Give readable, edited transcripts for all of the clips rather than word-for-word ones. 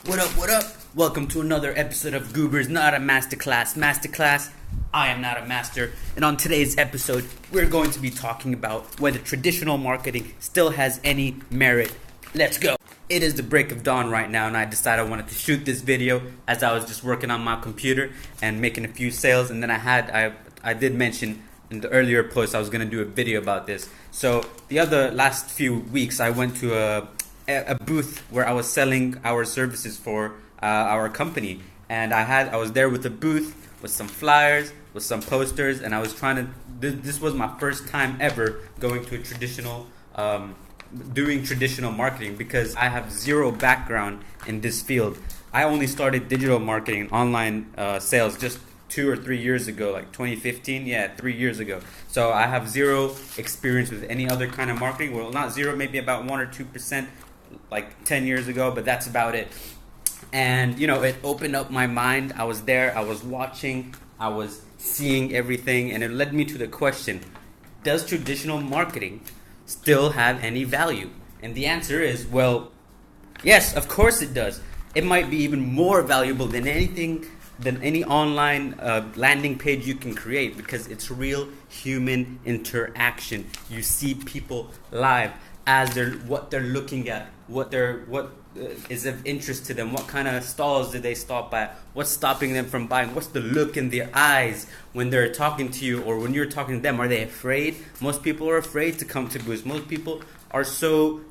What up, what up? Welcome to another episode of Goober's Not a Masterclass. Masterclass, I am not a master. And on today's episode, we're going to be talking about whether traditional marketing still has any merit. Let's go. It is the break of dawn right now, and I decided I wanted to shoot this video as I was just working on my computer and making a few sales. And then I did mention in the earlier post I was going to do a video about this. So the last few weeks, I went to a booth where I was selling our services for our company, and I was there with a booth with some flyers, with some posters, and I was trying to. This was my first time ever going to a traditional, doing traditional marketing, because I have zero background in this field. I only started digital marketing, online sales, just 2 or 3 years ago, like 2015. Yeah, 3 years ago. So I have zero experience with any other kind of marketing. Well, not zero, maybe about 1 or 2%. Like 10 years ago, but that's about it. And it opened up my mind. I was there, I was watching, I was seeing everything, and it led me to the question, does traditional marketing still have any value? And the answer is, well, yes, of course it does. It might be even more valuable than any online landing page you can create, because it's real human interaction. You see people live as what they're looking at, what is of interest to them, what kind of stalls did they stop at, what's stopping them from buying, what's the look in their eyes when they're talking to you or when you're talking to them. Are they afraid? Most people are afraid to come to booths. Most people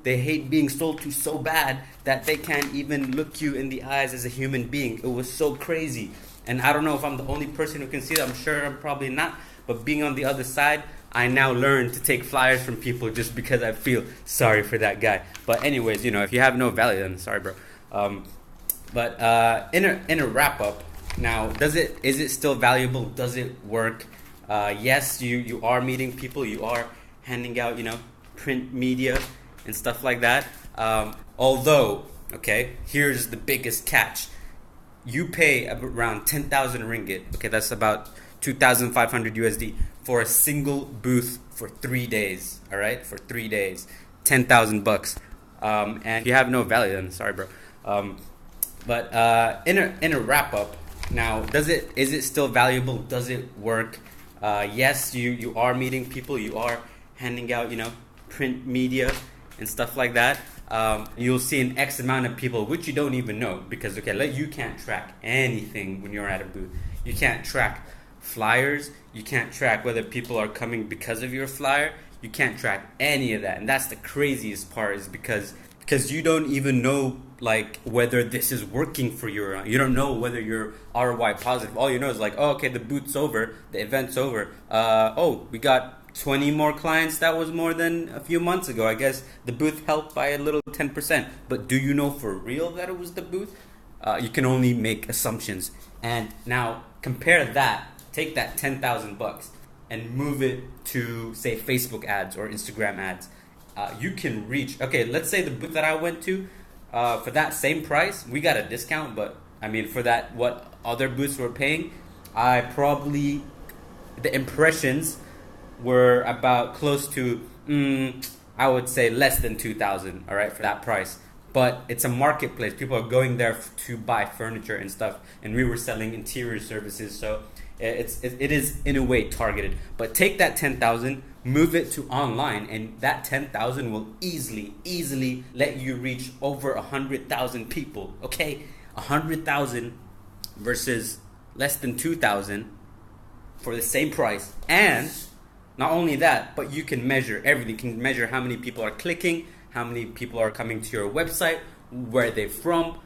they hate being sold to so bad that they can't even look you in the eyes as a human being. It was so crazy. And I don't know if I'm the only person who can see that. I'm sure I'm probably not. But being on the other side, I now learn to take flyers from people just because I feel sorry for that guy. But anyways, if you have no value, then sorry, bro. But in a wrap up, now, is it still valuable? Does it work? Yes, you are meeting people. You are handing out, print media and stuff like that. Although, okay, here's the biggest catch. You pay around 10,000 ringgit. Okay, that's about 2,500 USD for a single booth for 3 days. All right, for 3 days, 10,000 bucks. And if you have no value, then sorry, bro. But in a wrap up, now, is it still valuable? Does it work? Yes, you are meeting people. You are handing out, print media and stuff like that. You'll see an X amount of people, which you don't even know, because you can't track anything when you're at a booth. You can't track flyers. You can't track whether people are coming because of your flyer. You can't track any of that, and that's the craziest part, is because you don't even know whether this is working for you. You don't know whether you're ROI positive. All you know is okay, the booth's over, the event's over. We got 20 more clients. That was more than a few months ago. I guess the booth helped by a little 10%. But do you know for real that it was the booth? You can only make assumptions. And now compare that. Take that 10,000 bucks and move it to, say, Facebook ads or Instagram ads. You can reach. Okay, let's say the booth that I went to, for that same price, we got a discount. But I mean, for that, what other booths were paying, the impressions were about close to, I would say less than 2,000, all right, for that price. But it's a marketplace. People are going there to buy furniture and stuff, and we were selling interior services, so it is in a way targeted. But take that 10,000, move it to online, and that 10,000 will easily let you reach over 100,000 people, okay? 100,000 versus less than 2,000 for the same price. And not only that, but you can measure everything. You can measure how many people are clicking, how many people are coming to your website, where they're from,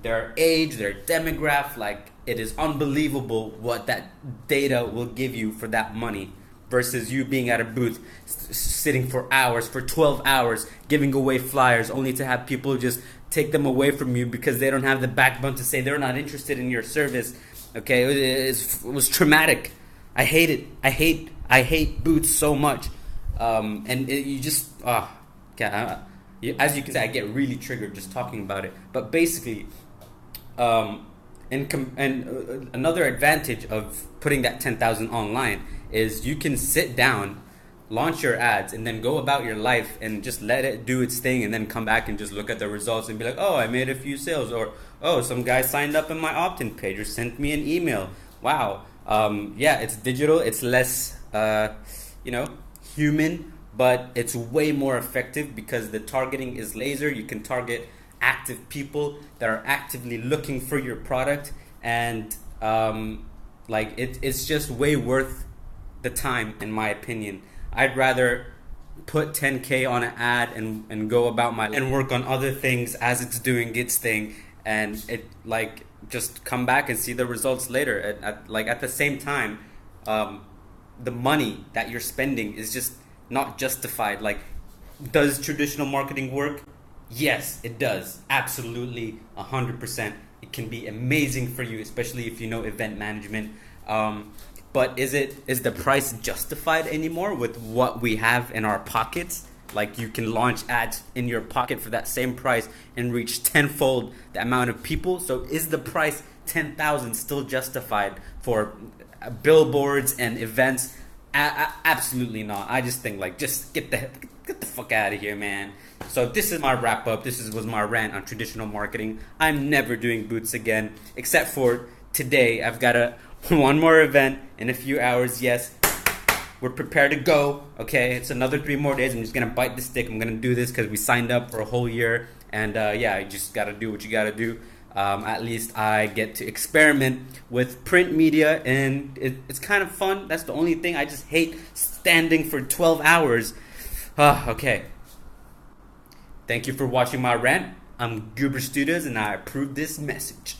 their age, their demographic. It is unbelievable what that data will give you for that money, versus you being at a booth, sitting for hours, for 12 hours, giving away flyers, only to have people just take them away from you because they don't have the backbone to say they're not interested in your service. Okay, it was traumatic. I hate it. I hate booths so much, and as you can see, I get really triggered just talking about it. But basically, another advantage of putting that 10,000 online is you can sit down launch your ads and then go about your life and just let it do its thing, and then come back and just look at the results and be like, oh, I made a few sales, or oh, some guy signed up in my opt-in page or sent me an email. Wow. Yeah, it's digital, it's less human, but it's way more effective because the targeting is laser. You can target active people that are actively looking for your product, and it's just way worth the time, in my opinion. I'd rather put 10K on an ad and go about my and work on other things as it's doing its thing, and it just come back and see the results later. At the same time, the money that you're spending is just not justified. Like, does traditional marketing work? Yes, it does. Absolutely, 100%. It can be amazing for you, especially if you know event management. But is the price justified anymore with what we have in our pockets? Like, you can launch ads in your pocket for that same price and reach tenfold the amount of people. So is the price 10,000 still justified for billboards and events? Absolutely not. I just think just get the fuck out of here, man. So this is my wrap up. This was my rant on traditional marketing. I'm never doing boots again, except for today. I've got one more event in a few hours. Yes, we're prepared to go. Okay, it's another 3 more days. I'm just gonna bite the stick. I'm gonna do this because we signed up for a whole year, and you just gotta do what you gotta do. At least I get to experiment with print media, and it's kind of fun. That's the only thing. I just hate standing for 12 hours. Okay. Thank you for watching my rant. I'm Goober Studios, and I approve this message.